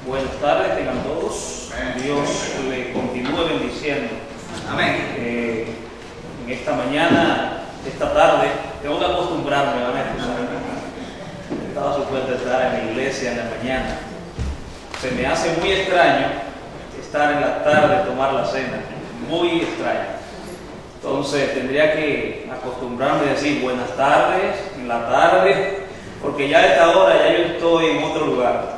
Buenas tardes, tengan todos. Dios le continúe bendiciendo. Amén. En esta mañana, esta tarde, tengo que acostumbrarme a esto. Estaba supuesto estar en la iglesia en la mañana. Se me hace muy extraño estar en la tarde, tomar la cena. Muy extraño. Entonces tendría que acostumbrarme a decir buenas tardes, en la tarde, porque ya a esta hora ya yo estoy en otro lugar.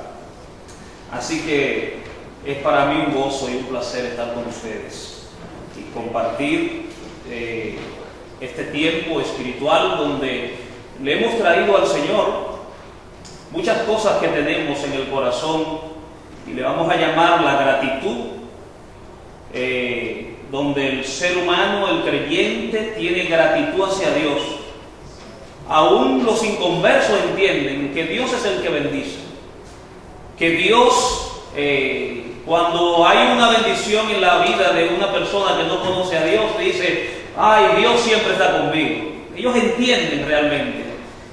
Así que es para mí un gozo y un placer estar con ustedes y compartir este tiempo espiritual donde le hemos traído al Señor muchas cosas que tenemos en el corazón y le vamos a llamar la gratitud, donde el ser humano, el creyente, tiene gratitud hacia Dios. Aún los inconversos entienden que Dios es el que bendice, que Dios, cuando hay una bendición en la vida de una persona que no conoce a Dios, dice, ay, Dios siempre está conmigo. Ellos entienden realmente,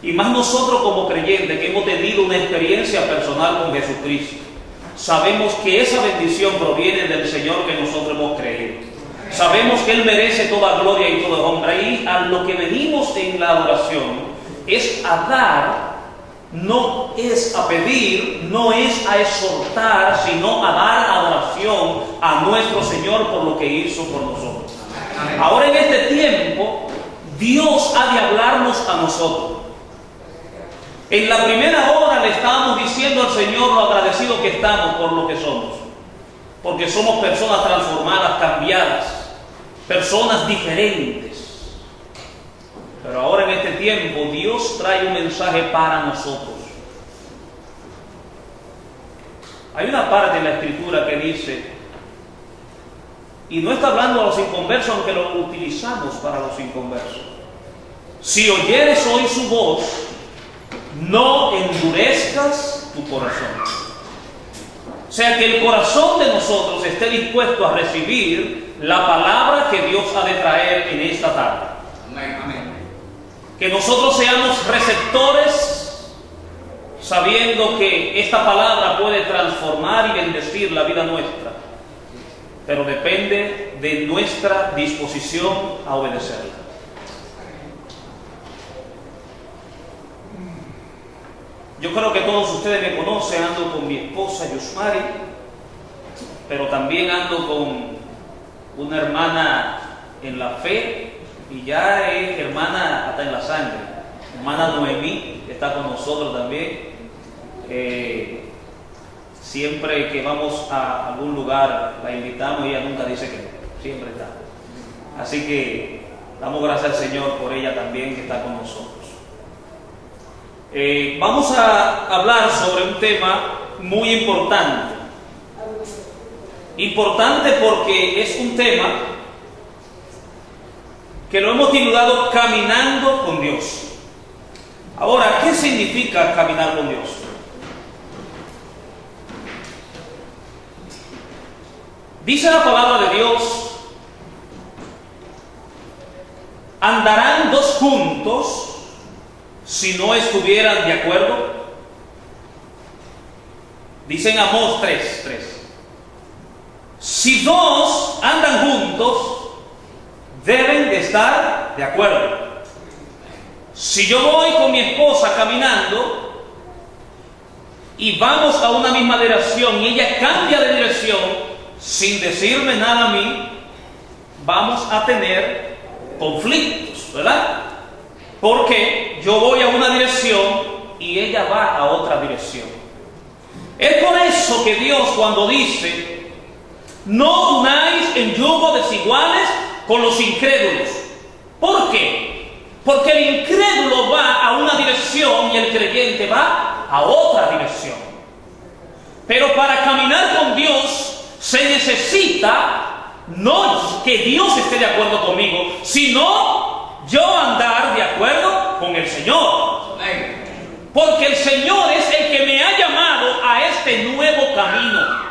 y más nosotros como creyentes que hemos tenido una experiencia personal con Jesucristo, sabemos que esa bendición proviene del Señor que nosotros hemos creído. Sabemos que Él merece toda gloria y toda honra, y a lo que venimos en la adoración es a dar, no es a pedir, no es a exhortar, sino a dar adoración a nuestro Señor por lo que hizo por nosotros. Ahora en este tiempo, Dios ha de hablarnos a nosotros. En la primera hora le estábamos diciendo al Señor lo agradecido que estamos por lo que somos, porque somos personas transformadas, cambiadas, personas diferentes. Pero ahora en este tiempo Dios trae un mensaje para nosotros. Hay una parte en la Escritura que dice, y no está hablando a los inconversos, aunque lo utilizamos para los inconversos: si oyeres hoy su voz, no endurezcas tu corazón. O sea, que el corazón de nosotros esté dispuesto a recibir la palabra que Dios ha de traer en esta tarde. Amén. Amén. Que nosotros seamos receptores, sabiendo que esta palabra puede transformar y bendecir la vida nuestra, pero depende de nuestra disposición a obedecerla. Yo creo que todos ustedes me conocen, ando con mi esposa Yusmari, pero también ando con una hermana en la fe, y ya es hermana hasta en la sangre, hermana Noemí, que está con nosotros también. Siempre que vamos a algún lugar la invitamos y ella nunca dice que no, siempre está. Así que damos gracias al Señor por ella también que está con nosotros. Vamos a hablar sobre un tema muy importante. Importante porque es un tema que lo hemos titulado Caminando con Dios. Ahora, ¿qué significa caminar con Dios? Dice la palabra de Dios: ¿andarán dos juntos si no estuvieran de acuerdo? Dice en Amós 3:3. Si dos andan juntos, deben de estar de acuerdo. Si yo voy con mi esposa caminando y vamos a una misma dirección y ella cambia de dirección sin decirme nada a mí, vamos a tener conflictos, ¿verdad? Porque yo voy a una dirección y ella va a otra dirección. Es por eso que Dios, cuando dice, no unáis en yugo desiguales con los incrédulos. ¿Por qué? Porque el incrédulo va a una dirección y el creyente va a otra dirección. Pero para caminar con Dios se necesita no que Dios esté de acuerdo conmigo, sino yo andar de acuerdo con el Señor. Porque el Señor es el que me ha llamado a este nuevo camino.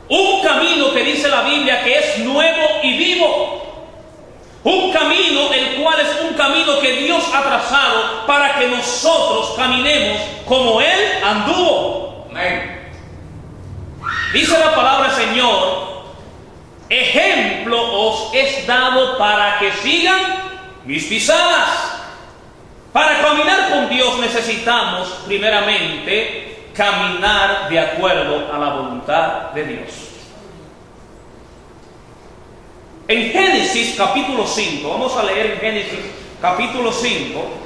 Un camino que dice la Biblia que es nuevo y vivo. Un camino el cual es un camino que Dios ha trazado para que nosotros caminemos como Él anduvo. Amén. Dice la palabra del Señor: ejemplo os es dado para que sigan mis pisadas. Para caminar con Dios necesitamos primeramente caminar de acuerdo a la voluntad de Dios. En Génesis capítulo 5, vamos a leer en Génesis capítulo 5.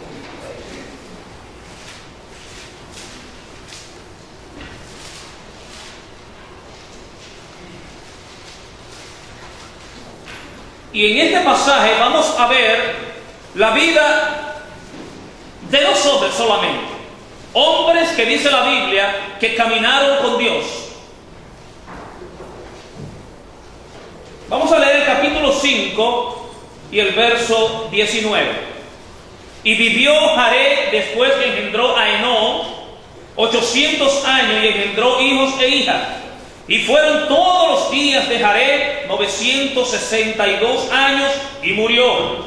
Y en este pasaje vamos a ver la vida de dos hombres solamente. Hombres que dice la Biblia que caminaron con Dios. Vamos a leer el capítulo 5 y el verso 19. Y vivió Jared después que engendró a Enoc 800 años y engendró hijos e hijas. Y fueron todos los días de Jared 962 años y murió.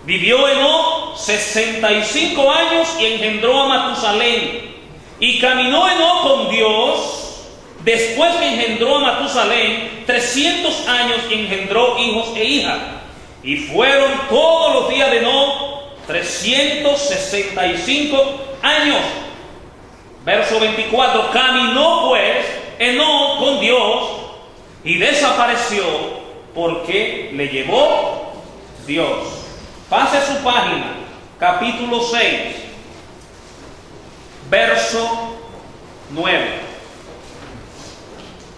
Vivió Enoc 65 años y engendró a Matusalén. Y caminó Enoc con Dios después que engendró a Matusalén 300 años y engendró hijos e hijas. Y fueron todos los días de Enoc 365 años. Verso 24. Caminó pues Enoc con Dios y desapareció porque le llevó Dios. Pase su página, capítulo 6, verso 9.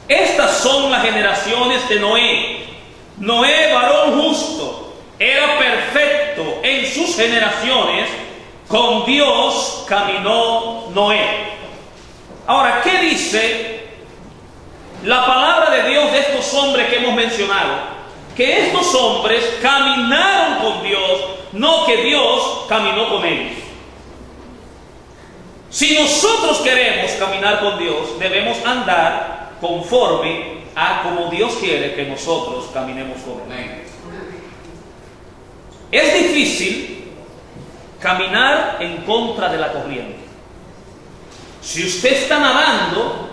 Estas son las generaciones de Noé. Noé, varón justo, era perfecto en sus generaciones. Con Dios caminó Noé. Ahora, ¿qué dice la palabra de Dios de estos hombres que hemos mencionado? Que estos hombres caminaron con Dios, no que Dios caminó con ellos. Si nosotros queremos caminar con Dios, debemos andar conforme a como Dios quiere que nosotros caminemos con Él. Es difícil caminar en contra de la corriente. Si usted está nadando,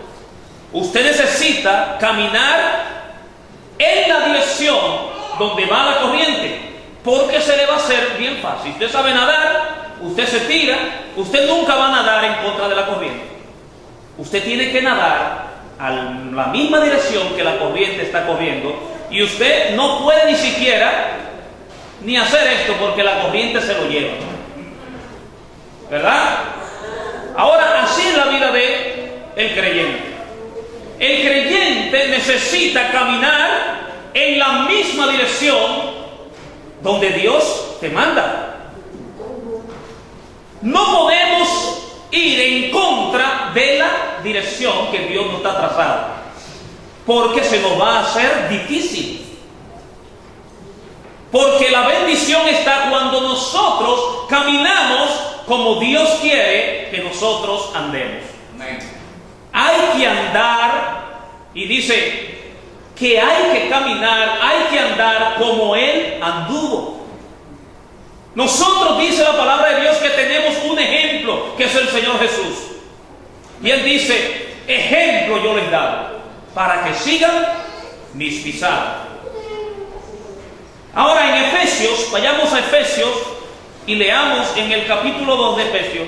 usted necesita caminar en la dirección donde va la corriente, porque se le va a hacer bien fácil. Usted sabe nadar, usted se tira, usted nunca va a nadar en contra de la corriente. Usted tiene que nadar a la misma dirección que la corriente está corriendo, y usted no puede ni siquiera ni hacer esto porque la corriente se lo lleva, ¿verdad? Ahora, así es la vida del creyente. El creyente necesita caminar en la misma dirección donde Dios te manda. No podemos ir en contra de la dirección que Dios nos está trazando, porque se nos va a hacer difícil. Porque la bendición está cuando nosotros caminamos como Dios quiere que nosotros andemos. Amén. Hay que andar, y dice que hay que caminar, hay que andar como Él anduvo. Nosotros, dice la palabra de Dios, que tenemos un ejemplo, que es el Señor Jesús. Y Él dice: ejemplo yo les doy, para que sigan mis pisadas. Ahora en Efesios, vayamos a Efesios y leamos en el capítulo 2 de Efesios.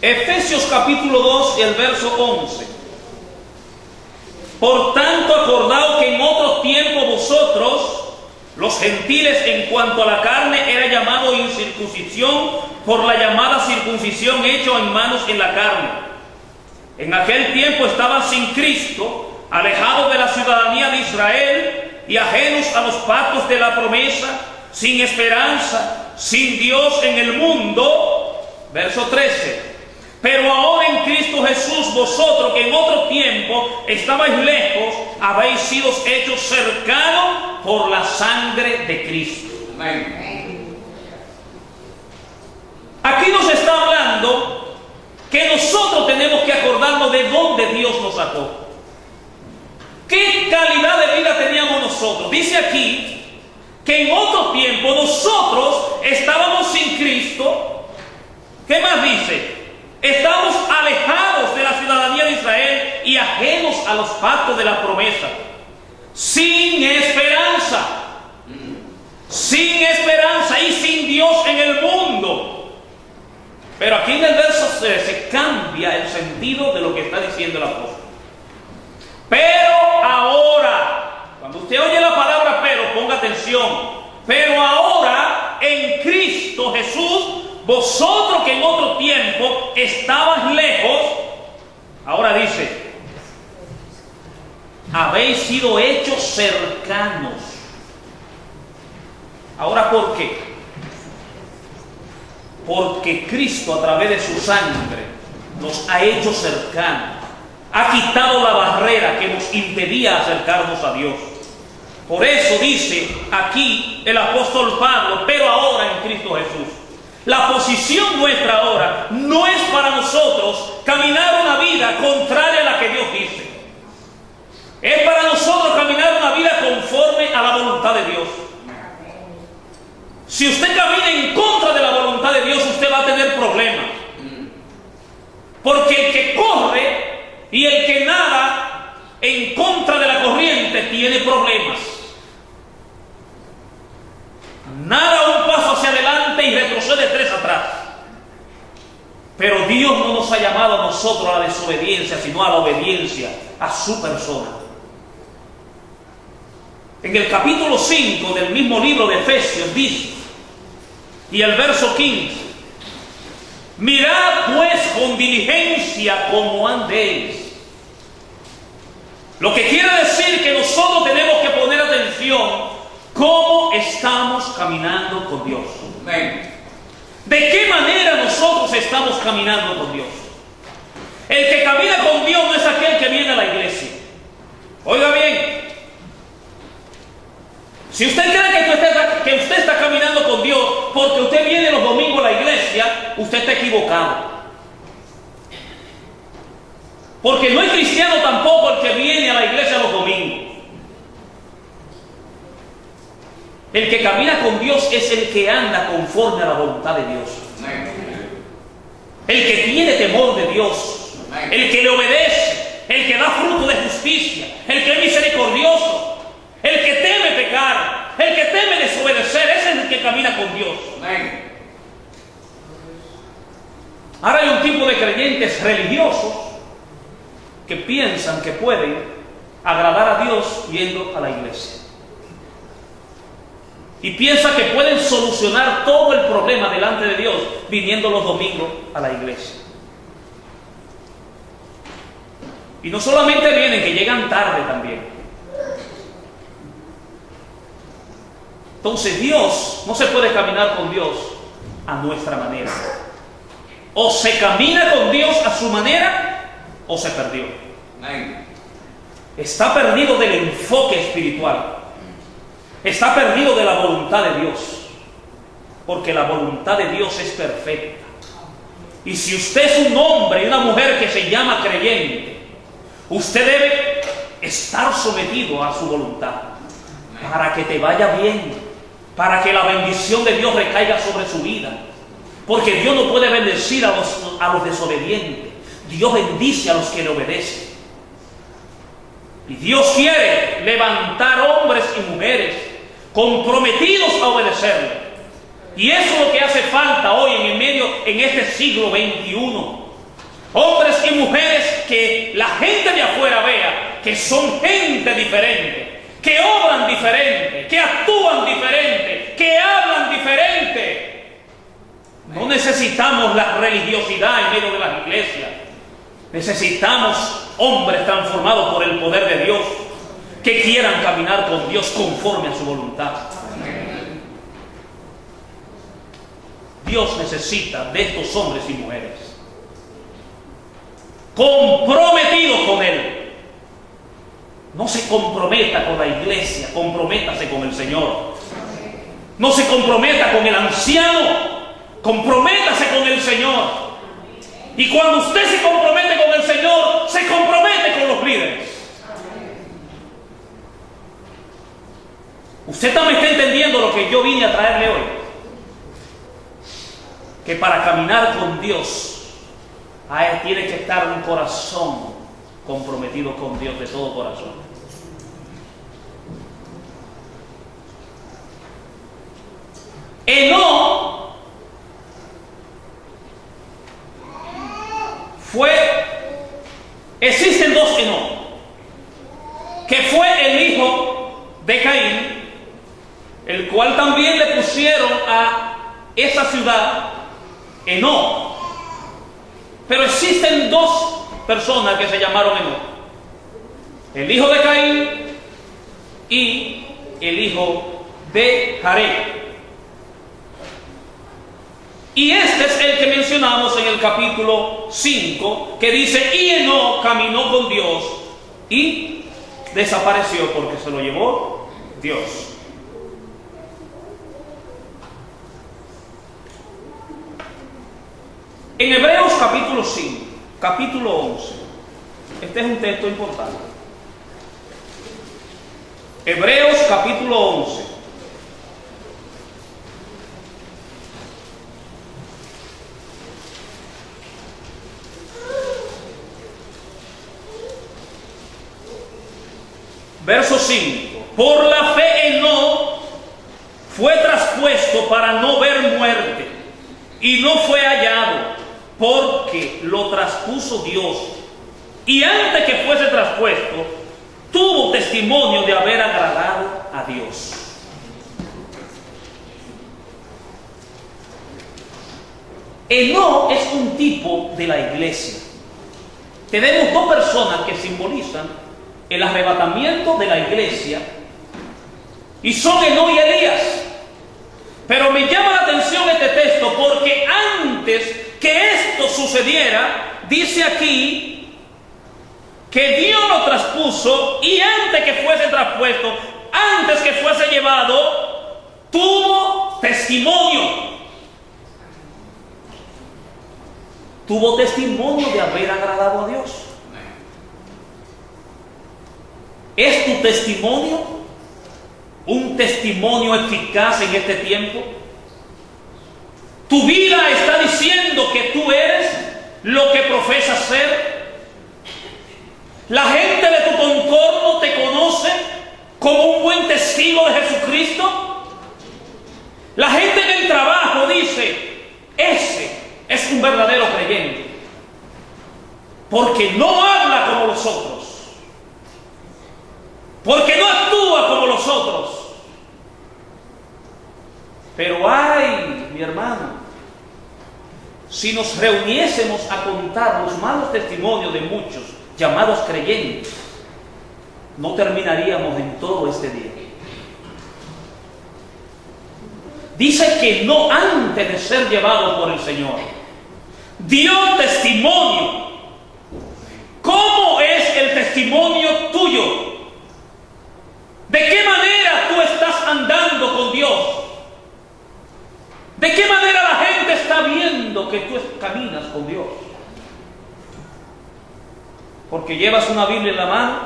Efesios capítulo 2 y el verso 11. Por tanto, acordaos que en otro tiempo vosotros, los gentiles, en cuanto a la carne, era llamado incircuncisión por la llamada circuncisión hecha en manos en la carne. En aquel tiempo estaban sin Cristo, alejados de la ciudadanía de Israel y ajenos a los pactos de la promesa, sin esperanza, sin Dios en el mundo. Verso 13. Pero ahora en Cristo Jesús, vosotros que en otro tiempo estabais lejos, habéis sido hechos cercanos por la sangre de Cristo. Amén. Aquí nos está hablando que nosotros tenemos que acordarnos de dónde Dios nos sacó. ¿Qué ¿qué calidad de vida teníamos nosotros? Dice aquí que en otro tiempo nosotros estábamos sin Cristo. ¿Qué más dice? Estamos alejados de la ciudadanía de Israel y ajenos a los pactos de la promesa, sin esperanza y sin Dios en el mundo. Pero aquí en el verso 13 cambia el sentido de lo que está diciendo el apóstol. Pero ahora, cuando usted oye la palabra pero, ponga atención. Pero ahora en Cristo Jesús, vosotros que en otro tiempo estabais lejos, ahora dice, habéis sido hechos cercanos. Ahora, ¿por qué? Porque Cristo a través de su sangre nos ha hecho cercanos. Ha quitado la barrera que nos impedía acercarnos a Dios. Por eso dice aquí el apóstol Pablo, pero ahora en Cristo Jesús. La posición nuestra ahora no es para nosotros caminar una vida contraria a la que Dios dice. Es para nosotros caminar una vida conforme a la voluntad de Dios. Si usted camina en contra de la voluntad de Dios, usted va a tener problemas. Porque el que corre y el que nada en contra de la corriente tiene problemas. Nada un paso hacia adelante y retrocede 3 atrás. Pero Dios no nos ha llamado a nosotros a la desobediencia, sino a la obediencia a su persona. En el capítulo 5 del mismo libro de Efesios dice, y el verso 15, mirad pues con diligencia cómo andéis. Lo que quiere decir que nosotros tenemos que poner atención cómo estamos caminando con Dios. ¿De qué manera nosotros estamos caminando con Dios? El que camina con Dios no es aquel que viene a la iglesia. Oiga bien, si usted cree que usted está caminando con Dios porque usted viene los domingos a la iglesia, usted está equivocado. Porque no es cristiano tampoco el que viene a la iglesia los domingos. El que camina con Dios es el que anda conforme a la voluntad de Dios. El que tiene temor de Dios. El que le obedece. El que da fruto de justicia. El que es misericordioso. El que teme pecar. El que teme desobedecer. Ese es el que camina con Dios. Ahora hay un tipo de creyentes religiosos que piensan que pueden agradar a Dios yendo a la iglesia. Y piensan que pueden solucionar todo el problema delante de Dios viniendo los domingos a la iglesia. Y no solamente vienen, que llegan tarde también. Entonces Dios, no se puede caminar con Dios a nuestra manera. O se camina con Dios a su manera, o se perdió. Está perdido del enfoque espiritual. Está perdido de la voluntad de Dios. Porque la voluntad de Dios es perfecta. Y si usted es un hombre y una mujer que se llama creyente, usted debe estar sometido a su voluntad. Para que te vaya bien. Para que la bendición de Dios recaiga sobre su vida. Porque Dios no puede bendecir a los desobedientes. Dios bendice a los que le obedecen. Y Dios quiere levantar hombres y mujeres comprometidos a obedecerle. Y eso es lo que hace falta hoy en este siglo XXI. Hombres y mujeres que la gente de afuera vea que son gente diferente, que obran diferente, que actúan diferente, que hablan diferente. No necesitamos la religiosidad en medio de las iglesias. Necesitamos hombres transformados por el poder de Dios, que quieran caminar con Dios conforme a su voluntad. Dios necesita de estos hombres y mujeres comprometidos con Él. No se comprometa con la iglesia, comprométase con el Señor. No se comprometa con el anciano, comprométase con el Señor. Y cuando usted se compromete con el Señor, se compromete con los líderes. Usted también está entendiendo lo que yo vine a traerle hoy. Que para caminar con Dios, tiene que estar un corazón comprometido con Dios de todo corazón. Enoc existen dos Enoc, que fue el hijo de Caín, el cual también le pusieron a esa ciudad Enoc. Pero existen dos personas que se llamaron Enoc: el hijo de Caín y el hijo de Jared. Y este es el que mencionamos en el capítulo 5, que dice: y Enoc caminó con Dios y desapareció porque se lo llevó Dios. En Hebreos capítulo 5, capítulo 11, este es un texto importante. Hebreos capítulo 11. Verso 5. Por la fe Enoc fue traspuesto para no ver muerte, y no fue hallado, porque lo traspuso Dios. Y antes que fuese traspuesto, tuvo testimonio de haber agradado a Dios. Enoc es un tipo de la iglesia. Tenemos dos personas que simbolizan el arrebatamiento de la iglesia, y son Enoc y Elías. Pero me llama la atención este texto porque antes que esto sucediera, dice aquí que Dios lo traspuso, y antes que fuese traspuesto, antes que fuese llevado, tuvo testimonio. Tuvo testimonio de haber agradado a Dios. ¿Es tu testimonio un testimonio eficaz en este tiempo? ¿Tu vida está diciendo que tú eres lo que profesas ser? ¿La gente de tu contorno te conoce como un buen testigo de Jesucristo? La gente en el trabajo dice: ese es un verdadero creyente, porque no habla como los otros, porque no actúa como los otros. Pero ay, mi hermano, si nos reuniésemos a contar los malos testimonios de muchos llamados creyentes, no terminaríamos en todo este día. Dice que no antes de ser llevado por el Señor, dio testimonio. ¿Cómo es el testimonio tuyo? ¿De qué manera tú estás andando con Dios? ¿De qué manera la gente está viendo que tú caminas con Dios? Porque llevas una Biblia en la mano,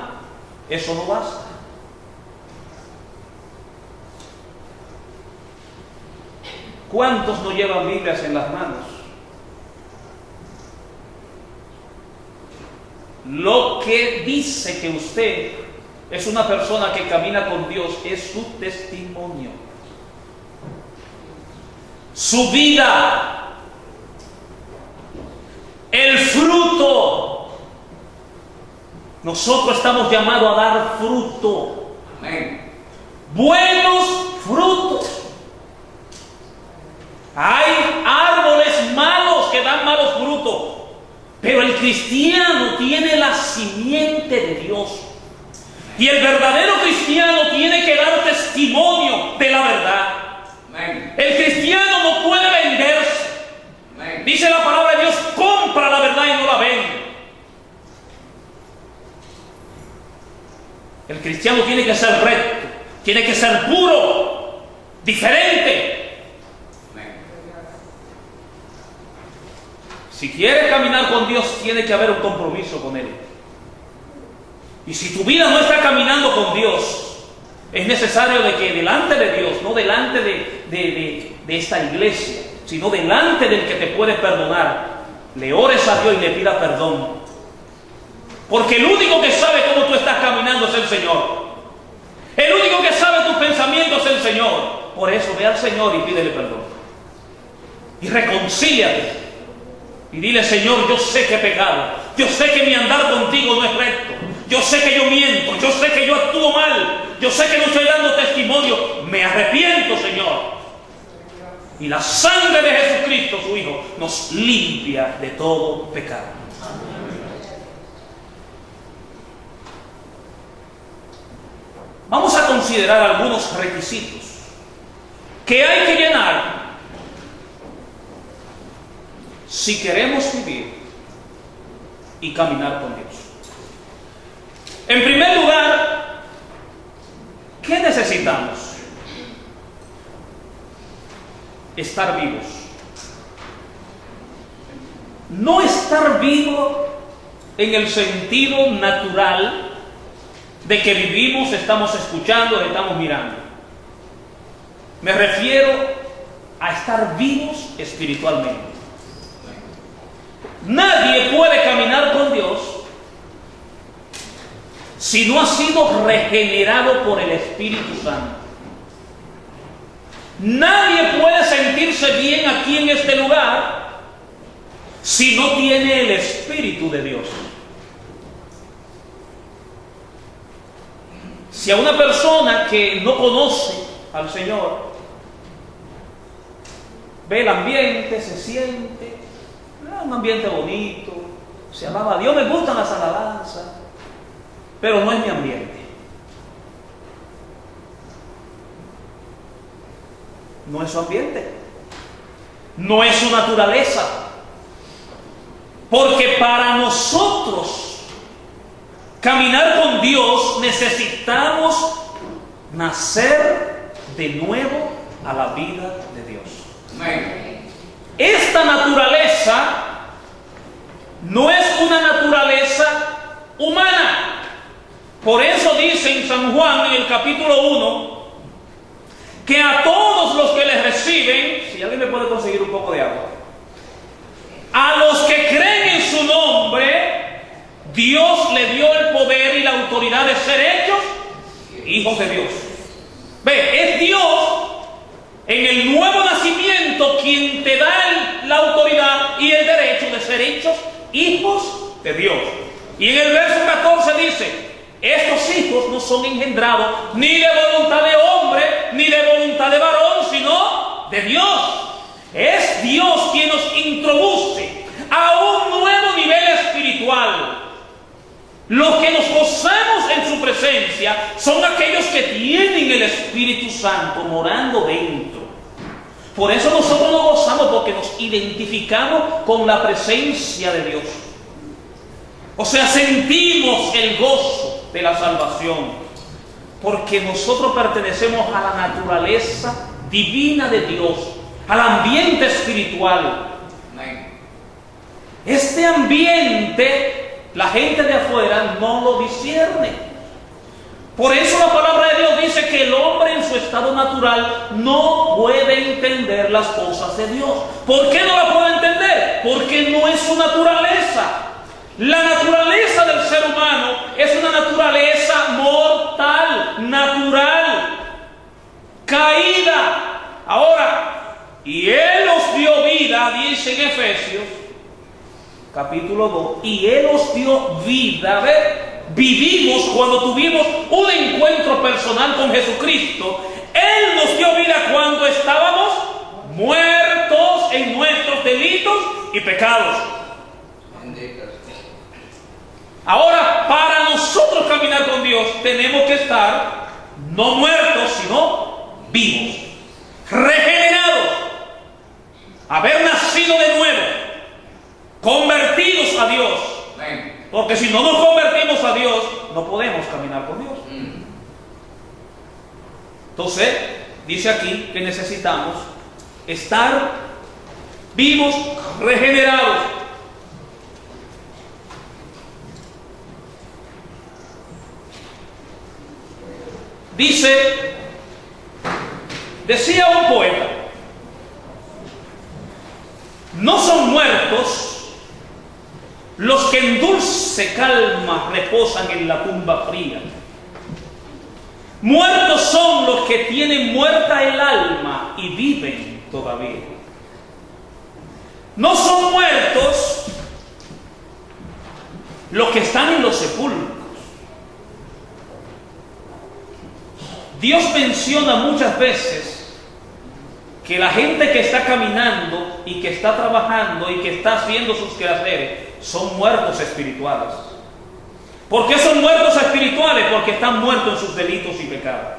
eso no basta. ¿Cuántos no llevan Biblias en las manos? Lo que dice que usted es una persona que camina con Dios es su testimonio, su vida, el fruto. Nosotros estamos llamados a dar fruto. Amén. Buenos frutos. Hay árboles malos que dan malos frutos, pero el cristiano tiene la simiente de Dios. Y el verdadero cristiano tiene que dar testimonio de la verdad. Amén. El cristiano no puede venderse. Amén. Dice la palabra de Dios: compra la verdad y no la vende. El cristiano tiene que ser recto, tiene que ser puro, diferente. Si quiere caminar con Dios, tiene que haber un compromiso con Él. Y si tu vida no está caminando con Dios, Es necesario de que delante de Dios, no delante de esta iglesia, sino delante del que te puede perdonar, le ores a Dios y le pidas perdón. Porque el único que sabe cómo tú estás caminando es el Señor. El único que sabe tus pensamientos es el Señor. Por eso ve al Señor y pídele perdón. Y reconcíliate. Y dile: Señor, yo sé que he pecado. Yo sé que mi andar contigo no es recto. Yo sé que yo miento. Yo sé que yo actúo mal. Yo sé que no estoy dando testimonio. Me arrepiento, Señor. Y la sangre de Jesucristo, su Hijo, nos limpia de todo pecado. Vamos a considerar algunos requisitos que hay que llenar si queremos vivir y caminar con Dios. En primer lugar, ¿qué necesitamos? Estar vivos. No estar vivo en el sentido natural de que vivimos, estamos escuchando, estamos mirando. Me refiero a estar vivos espiritualmente. Nadie puede caminar con Dios si no ha sido regenerado por el Espíritu Santo. Nadie puede sentirse bien aquí en este lugar si no tiene el Espíritu de Dios. Si a una persona que no conoce al Señor ve el ambiente, se siente un ambiente bonito, se alaba a Dios, me gustan las alabanzas, pero no es mi ambiente. No es su ambiente, no es su naturaleza. Porque para nosotros caminar con Dios necesitamos nacer de nuevo a la vida de Dios. Amén. Esta naturaleza no es una naturaleza humana. Por eso dice en San Juan, en el capítulo 1, que a todos los que les reciben, si alguien me puede conseguir un poco de agua, a los que creen en su nombre, Dios le dio el poder y la autoridad de ser hechos hijos de Dios. Ve, es Dios en el nuevo nacimiento quien te da la autoridad y el derecho de ser hechos hijos de Dios. Y en el verso 14 dice: estos hijos no son engendrados ni de voluntad de hombre ni de voluntad de varón, sino de Dios. Es Dios quien nos introduce a un nuevo nivel espiritual. Los que nos gozamos en su presencia son aquellos que tienen el Espíritu Santo morando dentro. Por eso nosotros nos gozamos, porque nos identificamos con la presencia de Dios. O sea, sentimos el gozo de la salvación, porque nosotros pertenecemos a la naturaleza divina de Dios, al ambiente espiritual. Este ambiente la gente de afuera no lo discierne. Por eso la palabra de Dios dice que el hombre en su estado natural no puede entender las cosas de Dios. ¿Por qué no la puede entender? Porque no es su naturaleza. La naturaleza del ser humano es una naturaleza mortal, natural, caída. Ahora, y Él os dio vida, dice en Efesios capítulo 2, y Él os dio vida. Vivimos cuando tuvimos un encuentro personal con Jesucristo. Él nos dio vida cuando estábamos muertos en nuestros delitos y pecados. Ahora, para nosotros caminar con Dios, tenemos que estar no muertos, sino vivos, regenerados, haber nacido de nuevo, convertidos a Dios. Porque si no nos convertimos a Dios, no podemos caminar con Dios. Entonces, dice aquí que necesitamos estar vivos, regenerados. Decía un poeta, no son muertos los que en dulce calma reposan en la tumba fría. Muertos son los que tienen muerta el alma y viven todavía. No son muertos los que están en los sepulcros. Dios menciona muchas veces que la gente que está caminando y que está trabajando y que está haciendo sus quehaceres son muertos espirituales. ¿Por qué son muertos espirituales? Porque están muertos en sus delitos y pecados.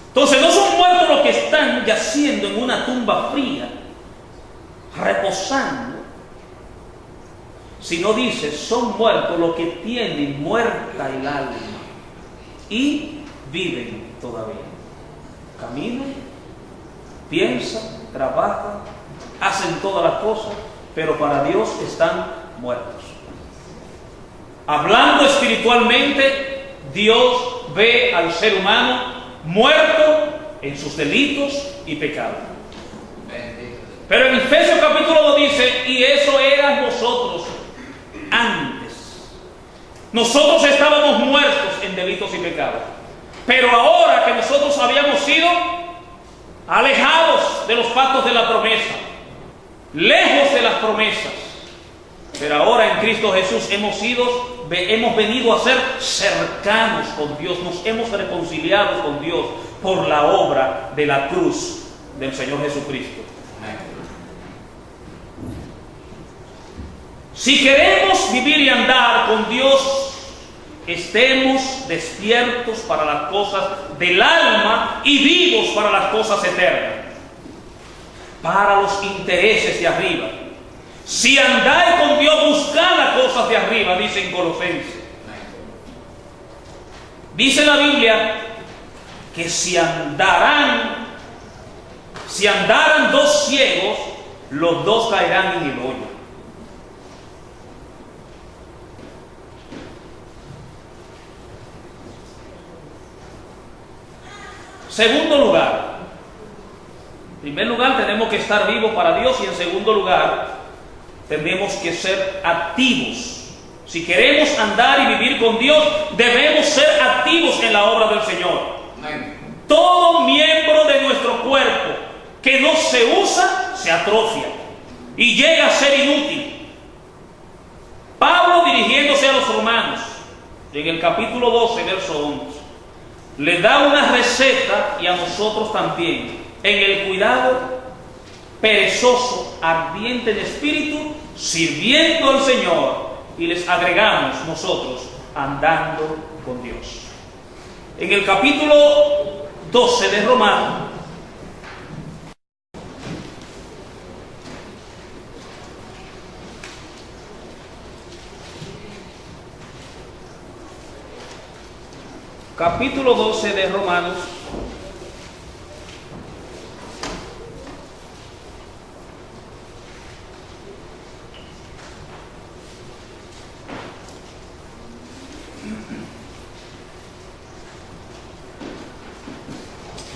Entonces no son muertos los que están yaciendo en una tumba fría, reposando, sino dice, son muertos los que tienen muerta el alma y viven todavía. Caminan, piensan, trabajan, hacen todas las cosas, pero para Dios están muertos. Hablando espiritualmente, Dios ve al ser humano muerto en sus delitos y pecados. Pero en Efesios capítulo 2 dice, y eso eran nosotros antes. Nosotros estábamos muertos en delitos y pecados. Pero ahora que nosotros habíamos sido alejados de los pactos de la promesa, lejos de las promesas, pero ahora en Cristo Jesús hemos venido a ser cercanos con Dios, nos hemos reconciliado con Dios por la obra de la cruz del Señor Jesucristo. Si queremos vivir y andar con Dios, estemos despiertos para las cosas del alma y vivos para las cosas eternas, para los intereses de arriba. Si andáis con Dios, buscad las cosas de arriba, dice en Colosenses. Dice la Biblia que si andaran dos ciegos, los dos caerán en el hoyo. Segundo lugar, en primer lugar tenemos que estar vivos para Dios, y en segundo lugar tenemos que ser activos. Si queremos andar y vivir con Dios, debemos ser activos en la obra del Señor. Todo miembro de nuestro cuerpo que no se usa, se atrofia y llega a ser inútil. Pablo, dirigiéndose a los romanos, en el capítulo 12, verso 11, le da una receta, y a nosotros también, en el cuidado perezoso, ardiente en espíritu, sirviendo al Señor, y les agregamos nosotros andando con Dios. En el capítulo 12 de Romanos, capítulo 12 de Romanos,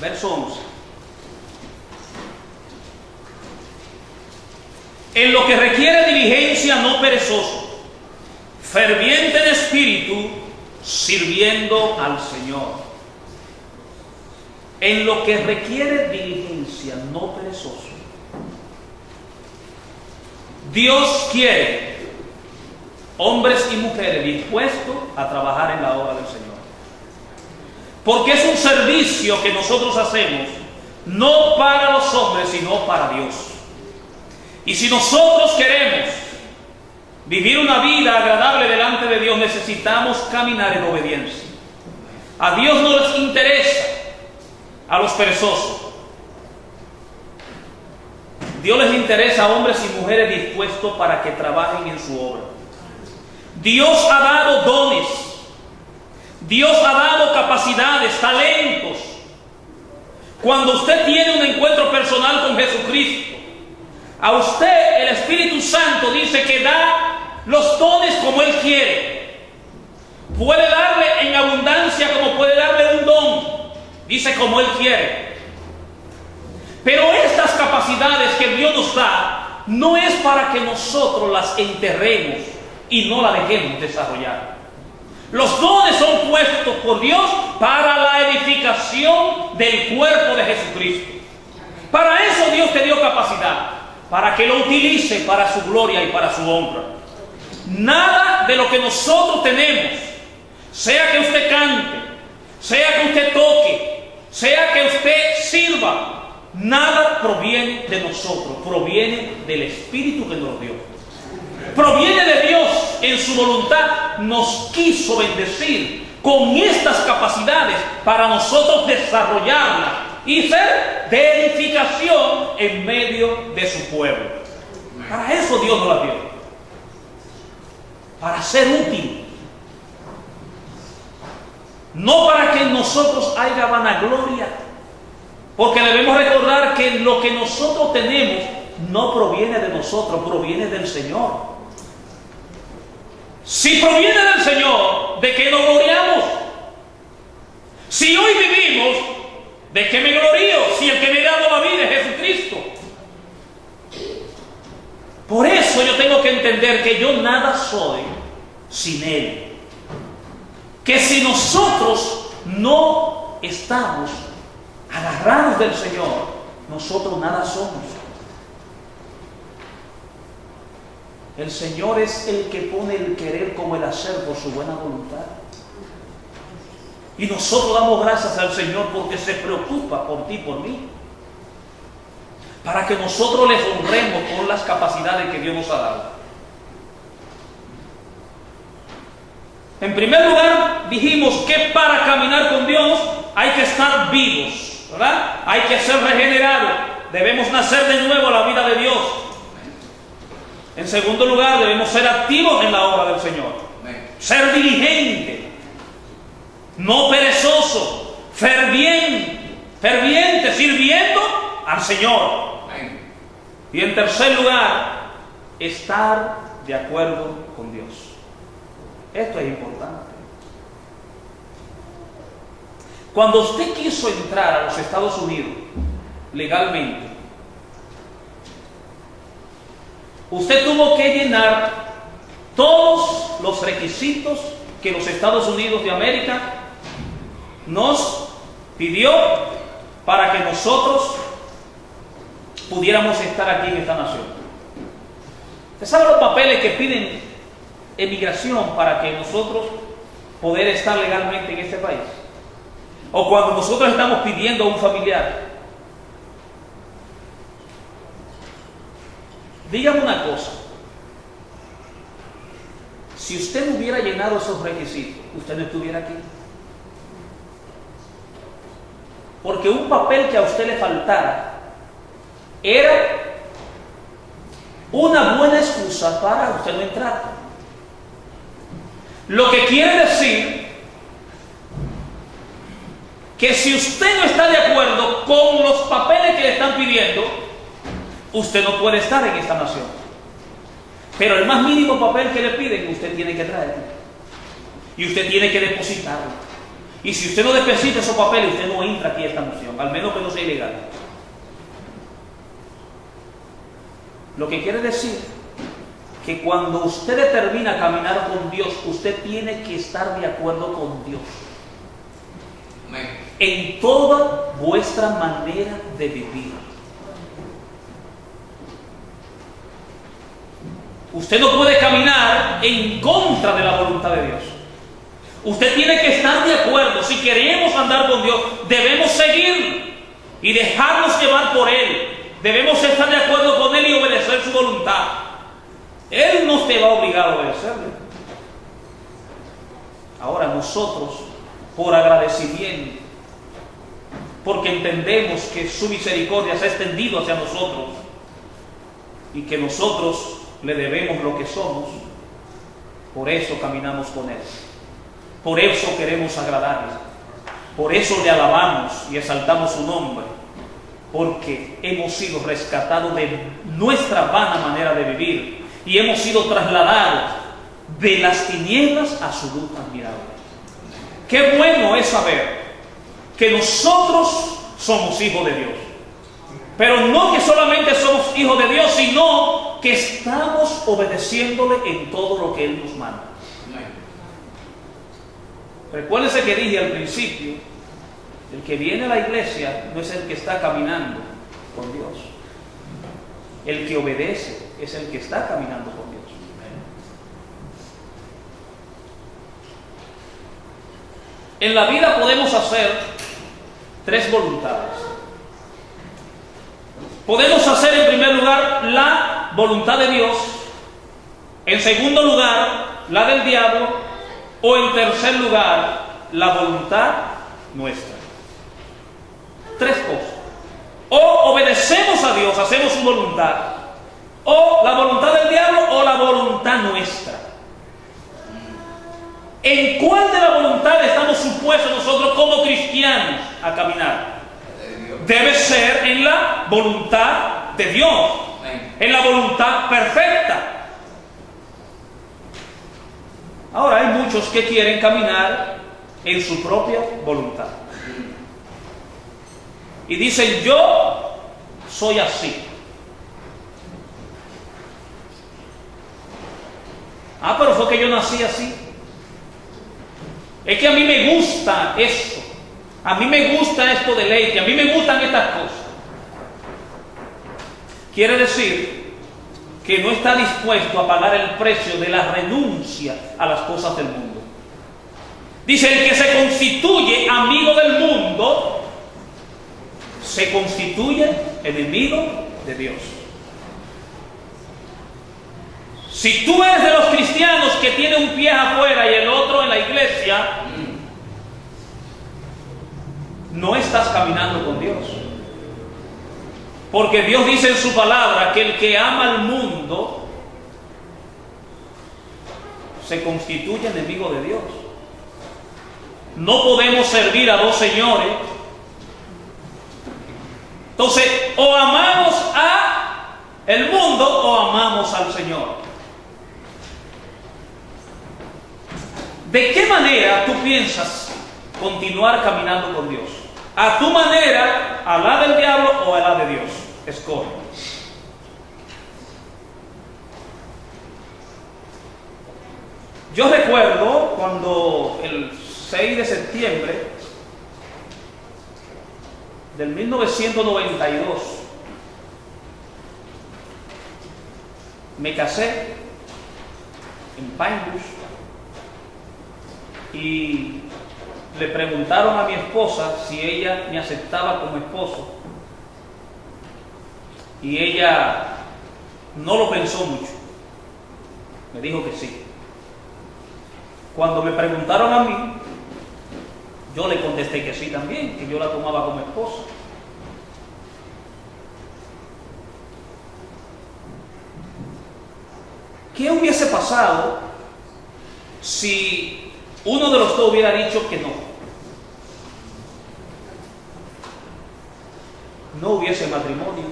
verso 11. En lo que requiere diligencia, no perezoso, ferviente en espíritu, sirviendo al Señor. En lo que requiere diligencia, no perezoso. Dios quiere hombres y mujeres dispuestos a trabajar en la obra del Señor. Porque es un servicio que nosotros hacemos, no para los hombres, sino para Dios. Y si nosotros queremos vivir una vida agradable delante de Dios, necesitamos caminar en obediencia. A Dios no les interesa a los perezosos. Dios les interesa a hombres y mujeres dispuestos para que trabajen en su obra. Dios ha dado dones. Dios ha dado capacidades, talentos. Cuando usted tiene un encuentro personal con Jesucristo, a usted el Espíritu Santo dice que da los dones como Él quiere. Puede darle en abundancia como puede darle un don. Dice como Él quiere. Pero estas capacidades que Dios nos da no es para que nosotros las enterremos y no las dejemos desarrollar. Los dones son puestos por Dios para la edificación del cuerpo de Jesucristo. Para eso Dios te dio capacidad, para que lo utilice para su gloria y para su honra. Nada de lo que nosotros tenemos, sea que usted cante, sea que usted toque, sea que usted sirva, nada proviene de nosotros, proviene del Espíritu que nos dio. Proviene de Dios. En su voluntad nos quiso bendecir con estas capacidades para nosotros desarrollarlas y ser de edificación en medio de su pueblo. Para eso Dios nos las dio. Para ser útil. No para que en nosotros haya vanagloria. Porque debemos recordar que lo que nosotros tenemos no proviene de nosotros, proviene del Señor. Si proviene del Señor, ¿de qué nos gloriamos? Si hoy vivimos, ¿de qué me glorío? Si el que me ha dado la vida es Jesucristo. Por eso yo tengo que entender que yo nada soy sin Él. Que si nosotros no estamos agarrados del Señor, nosotros nada somos. El Señor es el que pone el querer como el hacer por su buena voluntad. Y nosotros damos gracias al Señor porque se preocupa por ti y por mí. Para que nosotros les honremos por las capacidades que Dios nos ha dado. En primer lugar, dijimos que para caminar con Dios hay que estar vivos, ¿verdad? Hay que ser regenerados. Debemos nacer de nuevo a la vida de Dios. En segundo lugar, debemos ser activos en la obra del Señor. Ser diligente, no perezoso, ferviente, sirviendo al Señor. Y en tercer lugar, estar de acuerdo con Dios. Esto es importante. Cuando usted quiso entrar a los Estados Unidos legalmente, usted tuvo que llenar todos los requisitos que los Estados Unidos de América nos pidió para que nosotros pudiéramos estar aquí en esta nación. ¿Usted sabe los papeles que piden emigración para que nosotros poder estar legalmente en este país? O cuando nosotros estamos pidiendo a un familiar. Dígame una cosa, si usted no hubiera llenado esos requisitos, usted no estuviera aquí. Porque un papel que a usted le faltara era una buena excusa para usted no entrar. Lo que quiere decir que si usted no está de acuerdo con los papeles que le están pidiendo, usted no puede estar en esta nación. Pero el más mínimo papel que le piden, usted tiene que traerlo. Y usted tiene que depositarlo. Y si usted no deposita esos papeles, usted no entra aquí a esta nación, al menos que no sea ilegal. Lo que quiere decir que cuando usted determina caminar con Dios, usted tiene que estar de acuerdo con Dios. En toda vuestra manera de vivir. Usted no puede caminar en contra de la voluntad de Dios. Usted tiene que estar de acuerdo. Si queremos andar con Dios, debemos seguir y dejarnos llevar por Él. Debemos estar de acuerdo con Él y obedecer su voluntad. Él no te va a obligar a obedecerle. Ahora nosotros, por agradecimiento, porque entendemos que su misericordia se ha extendido hacia nosotros y que nosotros le debemos lo que somos, por eso caminamos con Él. Por eso queremos agradarle. Por eso le alabamos y exaltamos su nombre. Porque hemos sido rescatados de nuestra vana manera de vivir y hemos sido trasladados de las tinieblas a su luz admirable. Qué bueno es saber que nosotros somos hijos de Dios. Pero no que solamente somos hijos de Dios, sino que estamos obedeciéndole en todo lo que Él nos manda. Recuérdense que dije al principio, el que viene a la iglesia no es el que está caminando con Dios. El que obedece es el que está caminando con Dios. En la vida podemos hacer tres voluntades. Podemos hacer en primer lugar la voluntad de Dios, en segundo lugar la del diablo, o en tercer lugar la voluntad nuestra. Tres cosas. O obedecemos a Dios, hacemos su voluntad, o la voluntad del diablo o la voluntad nuestra. ¿En cuál de la voluntad estamos supuestos nosotros como cristianos a caminar? Debe ser en la voluntad de Dios, en la voluntad perfecta. Ahora hay muchos que quieren caminar en su propia voluntad. Y dicen, yo soy así. Pero fue que yo nací así. Es que a mí me gusta eso. A mí me gusta esto de ley. A mí me gustan estas cosas. Quiere decir que no está dispuesto a pagar el precio de la renuncia a las cosas del mundo. Dice, el que se constituye amigo del mundo, se constituye enemigo de Dios. Si tú eres de los cristianos que tiene un pie afuera y el otro en la iglesia, no estás caminando con Dios. Porque Dios dice en su palabra que el que ama al mundo se constituye enemigo de Dios. No podemos servir a dos señores. Entonces, o amamos a el mundo o amamos al Señor. ¿De qué manera tú piensas continuar caminando con Dios? ¿A tu manera, a la del diablo o a la de Dios? Escoge. Yo recuerdo cuando el 6 de septiembre del 1992 me casé en Pine Bush y le preguntaron a mi esposa si ella me aceptaba como esposo y ella no lo pensó mucho, me dijo que sí. Cuando me preguntaron a mí, yo le contesté que sí también, que yo la tomaba como esposa. ¿Qué hubiese pasado si uno de los dos hubiera dicho que no? No hubiese matrimonio,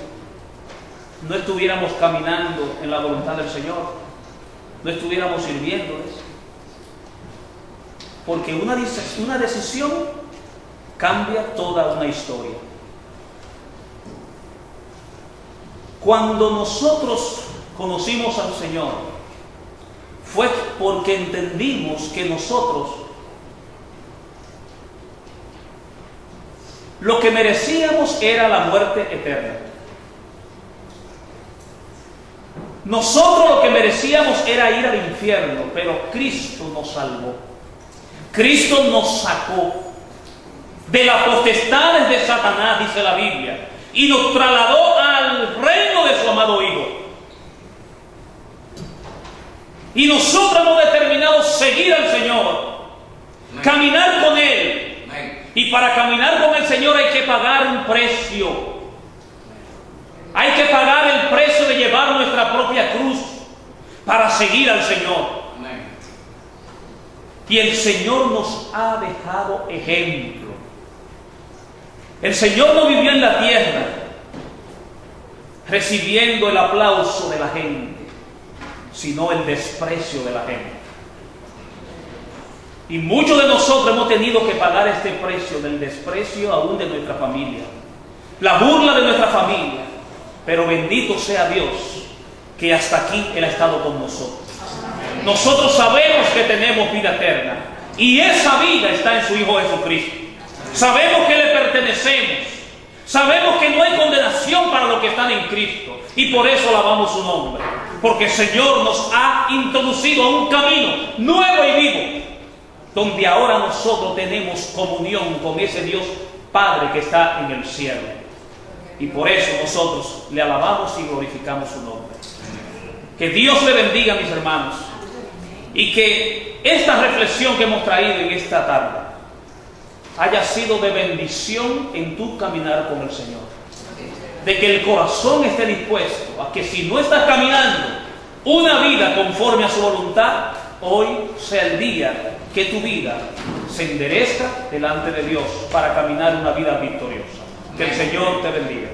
no estuviéramos caminando en la voluntad del Señor, no estuviéramos sirviéndoles. Porque una decisión cambia toda una historia. Cuando nosotros conocimos al Señor, fue porque entendimos que nosotros lo que merecíamos era la muerte eterna. Nosotros lo que merecíamos era ir al infierno, pero Cristo nos salvó. Cristo nos sacó de las potestades de Satanás, dice la Biblia, y nos trasladó al reino de su amado Hijo. Y nosotros hemos determinado seguir al Señor, caminar con Él. Y para caminar con el Señor hay que pagar un precio. Hay que pagar el precio de llevar nuestra propia cruz para seguir al Señor. Y el Señor nos ha dejado ejemplo. El Señor no vivió en la tierra recibiendo el aplauso de la gente, sino el desprecio de la gente. Y muchos de nosotros hemos tenido que pagar este precio del desprecio aún de nuestra familia, la burla de nuestra familia. Pero bendito sea Dios que hasta aquí Él ha estado con nosotros. Nosotros sabemos que tenemos vida eterna y esa vida está en su Hijo Jesucristo. Sabemos que le pertenecemos. Sabemos que no hay condenación para los que están en Cristo y por eso alabamos su nombre. Porque el Señor nos ha introducido a un camino nuevo y vivo, donde ahora nosotros tenemos comunión con ese Dios Padre que está en el cielo. Y por eso nosotros le alabamos y glorificamos su nombre. Que Dios le bendiga, mis hermanos, y que esta reflexión que hemos traído en esta tarde haya sido de bendición en tu caminar con el Señor. De que el corazón esté dispuesto a que si no estás caminando una vida conforme a su voluntad, hoy sea el día que tu vida se enderezca delante de Dios para caminar una vida victoriosa. Que el Señor te bendiga.